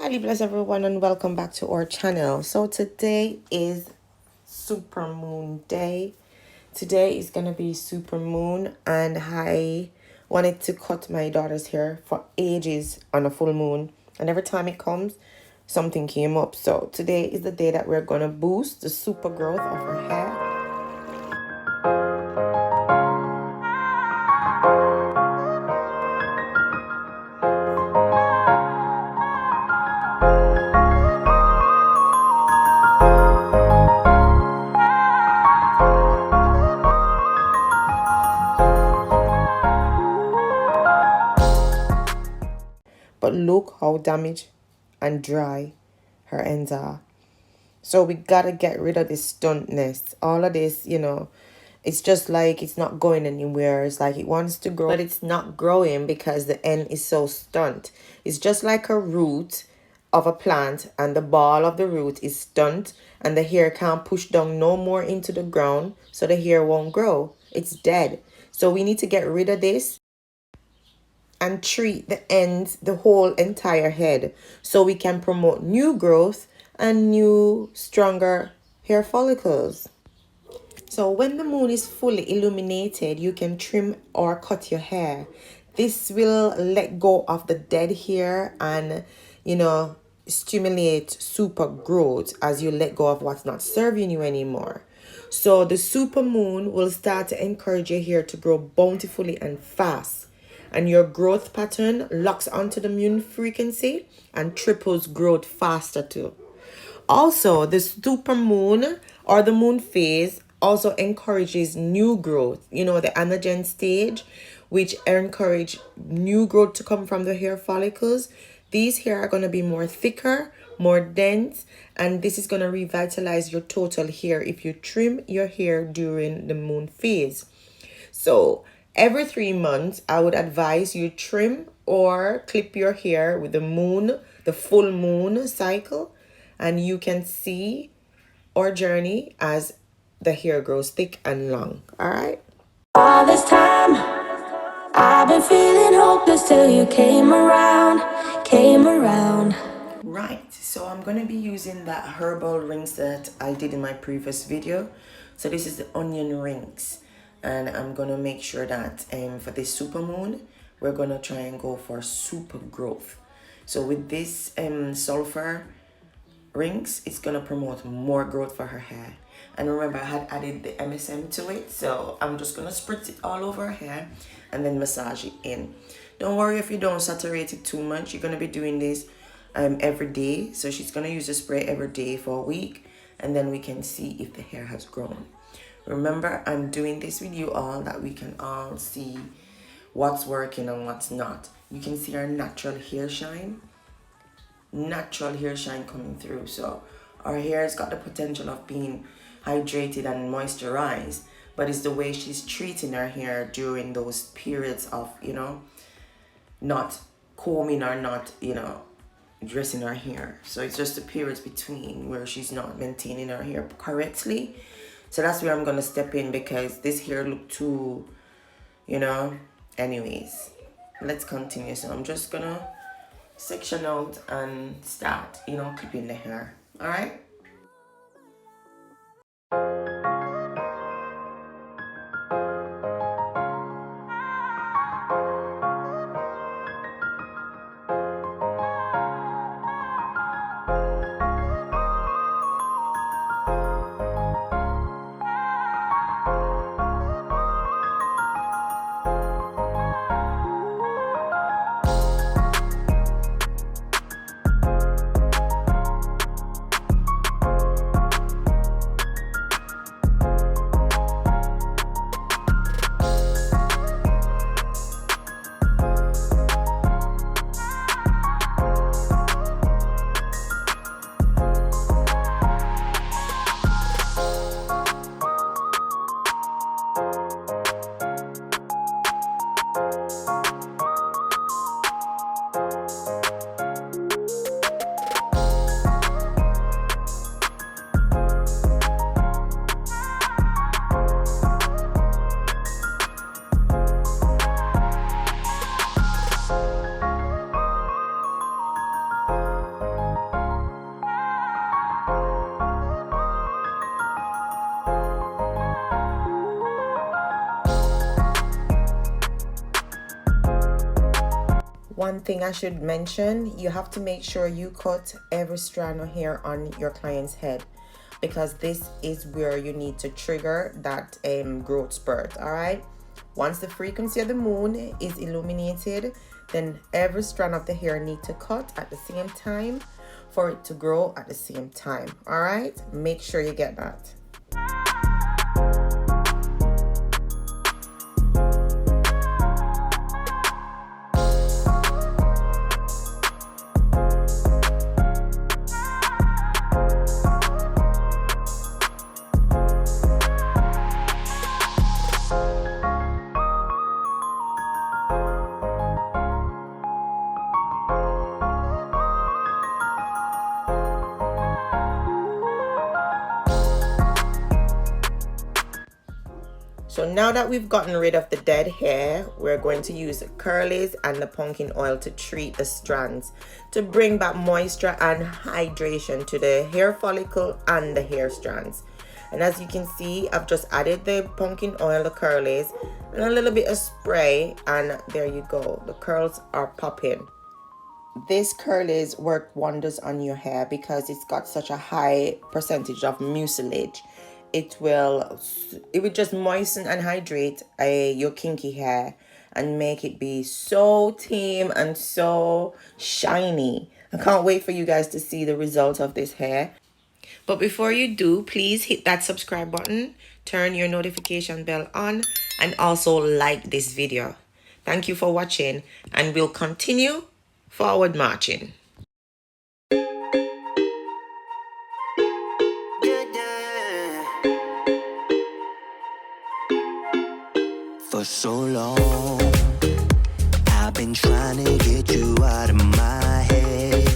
Hi, bless everyone, and welcome back to our channel. So today is Super Moon Day. Today is gonna be Super Moon, and I wanted to cut my daughter's hair for ages on a full moon, and every time it comes, something came up. So today is the day that we're gonna boost the super growth of her hair. But look how damaged and dry her ends are. So we gotta get rid of this stuntness. All of this, it's just like it's not going anywhere. It's like it wants to grow, but it's not growing because the end is so stunt. It's just like a root of a plant, and the ball of the root is stunt, and the hair can't push down no more into the ground, so the hair won't grow. It's dead. So we need to get rid of this and treat the ends, the whole entire head, so we can promote new growth and new, stronger hair follicles. So when the moon is fully illuminated, you can trim or cut your hair. This will let go of the dead hair and, stimulate super growth as you let go of what's not serving you anymore. So the super moon will start to encourage your hair to grow bountifully and fast. And your growth pattern locks onto the moon frequency and triples growth faster too. Also, the super moon or the moon phase also encourages new growth, the anagen stage, which encourage new growth to come from the hair follicles. These hair are going to be more thicker, more dense, and this is going to revitalize your total hair if you trim your hair during the moon phase. So every 3 months, I would advise you trim or clip your hair with the full moon cycle, and you can see our journey as the hair grows thick and long. All right. All this time, I've been feeling hopeless till you came around. Right, so I'm going to be using that herbal rings that I did in my previous video. So this is the onion rings, and I'm going to make sure that for this super moon, we're going to try and go for super growth. So with this sulfur rings, it's going to promote more growth for her hair. And remember, I had added the MSM to it, so I'm just going to spritz it all over her hair and then massage it in. Don't worry if you don't saturate it too much. You're going to be doing this every day. So she's going to use the spray every day for a week, and then we can see if the hair has grown. Remember, I'm doing this with you all that we can all see what's working and what's not. You can see our natural hair shine coming through. So our hair has got the potential of being hydrated and moisturized, but it's the way she's treating her hair during those periods of not combing or not dressing her hair. So it's just the periods between where she's not maintaining her hair correctly. So that's where I'm gonna step in, because this hair look too anyways, let's continue. So I'm just gonna section out and start clipping the hair. All right. one thing I should mention, you have to make sure you cut every strand of hair on your client's head, because this is where you need to trigger that growth spurt. All right, once the frequency of the moon is illuminated, then every strand of the hair need to cut at the same time for it to grow at the same time. All right, make sure you get that. So now that we've gotten rid of the dead hair, we're going to use the curlies and the pumpkin oil to treat the strands to bring back moisture and hydration to the hair follicle and the hair strands. And as you can see, I've just added the pumpkin oil, the curlies, and a little bit of spray, and there you go. The curls are popping. This curlies work wonders on your hair because it's got such a high percentage of mucilage. It will just moisten and hydrate your kinky hair and make it be so tame and so shiny. I can't wait for you guys to see the result of this hair. But before you do, please hit that subscribe button, turn your notification bell on, and also like this video. Thank you for watching, and we'll continue forward marching. For so long, I've been trying to get you out of my head.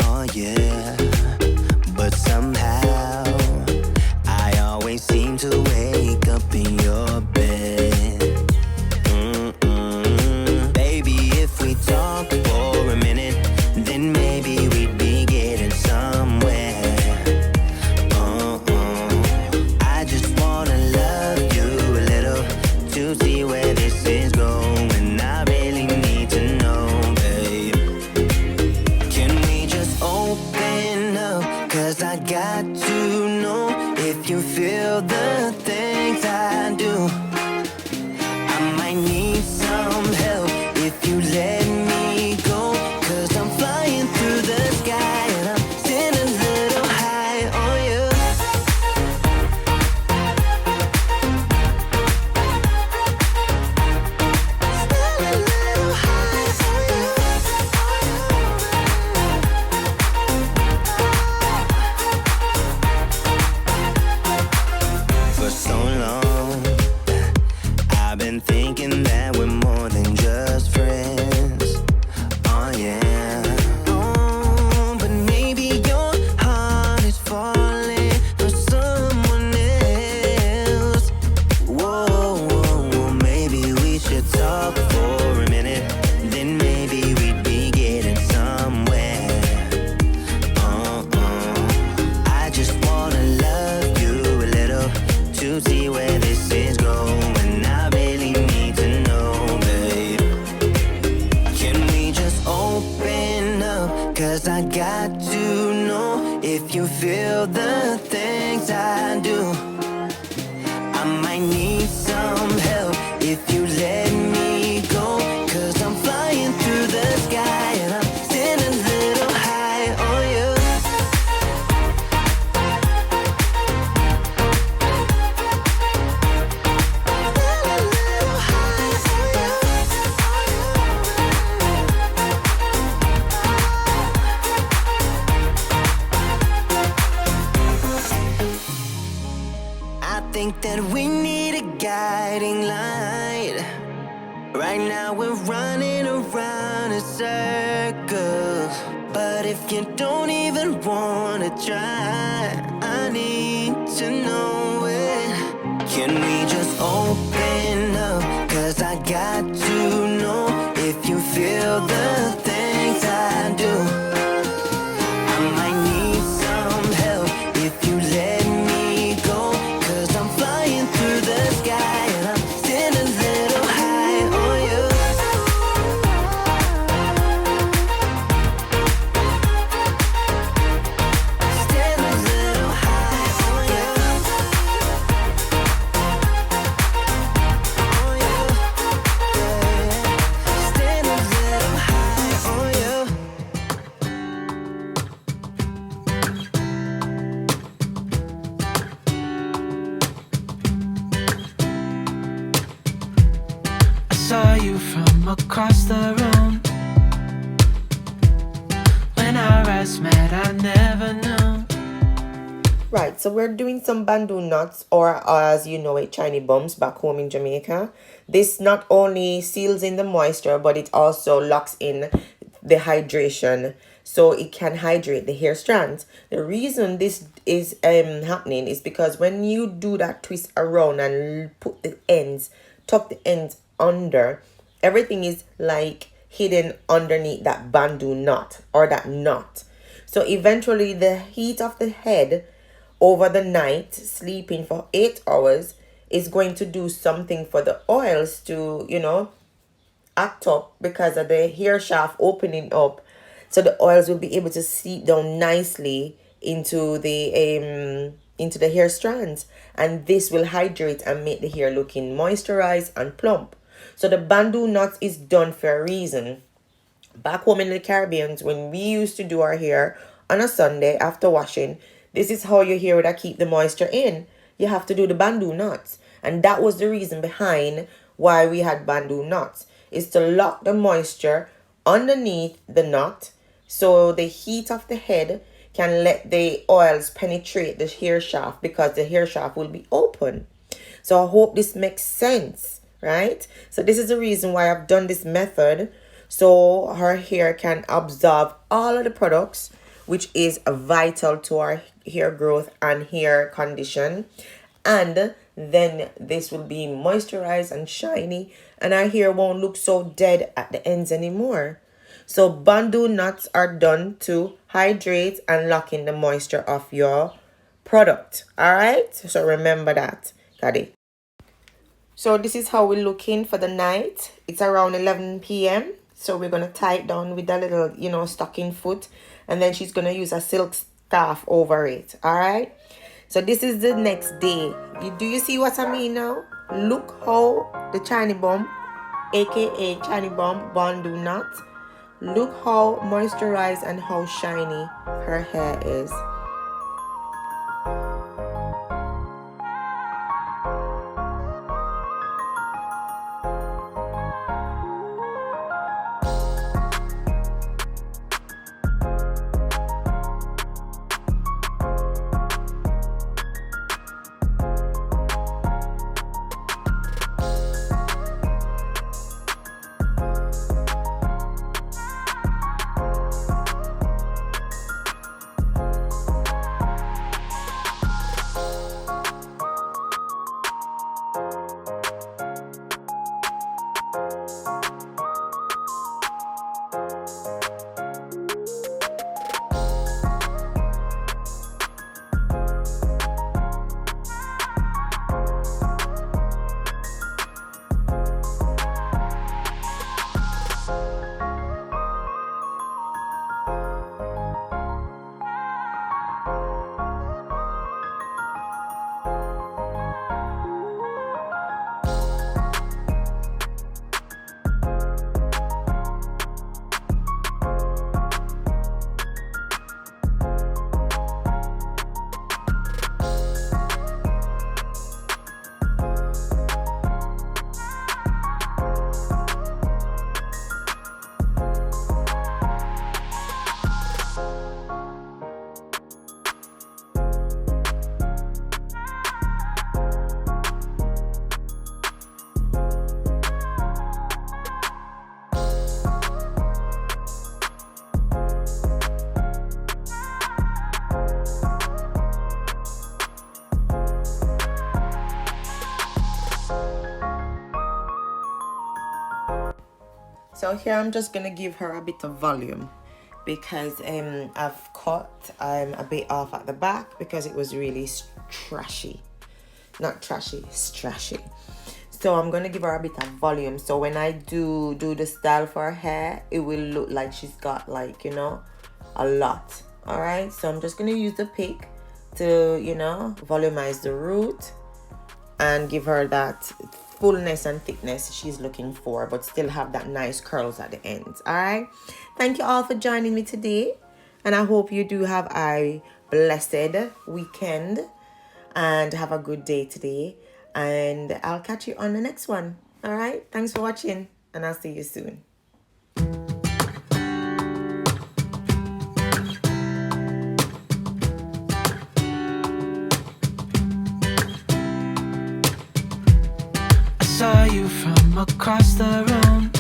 Oh yeah, but somehow I always seem to wake up in your bed. Baby, if we talk for a minute, then maybe we'd be getting somewhere. I just wanna love you a little to see where this is going. I really need to know, babe. Can we just open up? Cause I got to know if you feel the things I do. I might need some help if you let me go. Cause I'm flying through the sky and I'm sitting a little high on you. For so long, I've been thinking that we're more than just friends. Oh yeah. Oh, but maybe your heart is falling for someone else. Whoa, whoa, whoa, maybe we should talk for a minute. Then maybe we'd be getting somewhere. I just wanna love you a little to see where this is going. I really need to know, babe. Can we just open up? Cause I got to know if you feel the things I do. I might need some help if you let me go. Cause I'm flying through the sky and I'm sitting a little high on you. I think that we need a guiding light. Right now we're running around in circles. But if you don't even wanna try, I need to know it. Can we just open up? Cause I got to know if you feel the things I do. I might need some help if you let me go. Cause I'm flying through the sky and I'm sitting a little high on you. just met, I never knew. Right, so we're doing some bamboo knots, or as you know it, Chiney Bumps back home in Jamaica. This not only seals in the moisture, but it also locks in the hydration, so it can hydrate the hair strands. The reason this is happening is because when you do that twist around and put the ends, tuck the ends under, everything is like hidden underneath that bamboo knot or that knot. So eventually the heat of the head over the night, sleeping for 8 hours, is going to do something for the oils to, act up because of the hair shaft opening up. So the oils will be able to seep down nicely into the hair strands, and this will hydrate and make the hair looking moisturized and plump. So the bamboo knot is done for a reason. Back home in the Caribbean, when we used to do our hair on a Sunday after washing, this is how your hair would keep the moisture in. You have to do the bamboo knots. And that was the reason behind why we had bamboo knots, is to lock the moisture underneath the knot so the heat of the head can let the oils penetrate the hair shaft, because the hair shaft will be open. So I hope this makes sense, right? So this is the reason why I've done this method, so her hair can absorb all of the products, which is vital to our hair growth and hair condition. And then this will be moisturized and shiny, and our hair won't look so dead at the ends anymore. So bamboo knots are done to hydrate and lock in the moisture of your product. All right, so remember that. Got it. So this is how we're looking for the night. It's around 11 p.m. So we're going to tie it down with a little, stocking foot. And then she's going to use a silk scarf over it. All right. So this is the next day. Do you see what I mean now? Look how the Chiney Bump, aka Chiney Bump bamboo knot, look how moisturized and how shiny her hair is. So here I'm just gonna give her a bit of volume, because I've cut a bit off at the back because it was really trashy. Not trashy, it's trashy. So I'm gonna give her a bit of volume, so when I do the style for her hair, it will look like she's got a lot. All right, so I'm just gonna use the pick to volumize the root and give her that fullness and thickness she's looking for, but still have that nice curls at the ends. All right, thank you all for joining me today, and I hope you do have a blessed weekend and have a good day today, and I'll catch you on the next one. All right, thanks for watching, and I'll see you soon. across the room.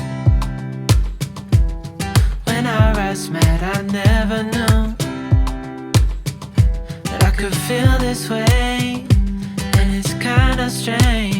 When our eyes met, I never knew that I could feel this way, and it's kinda strange.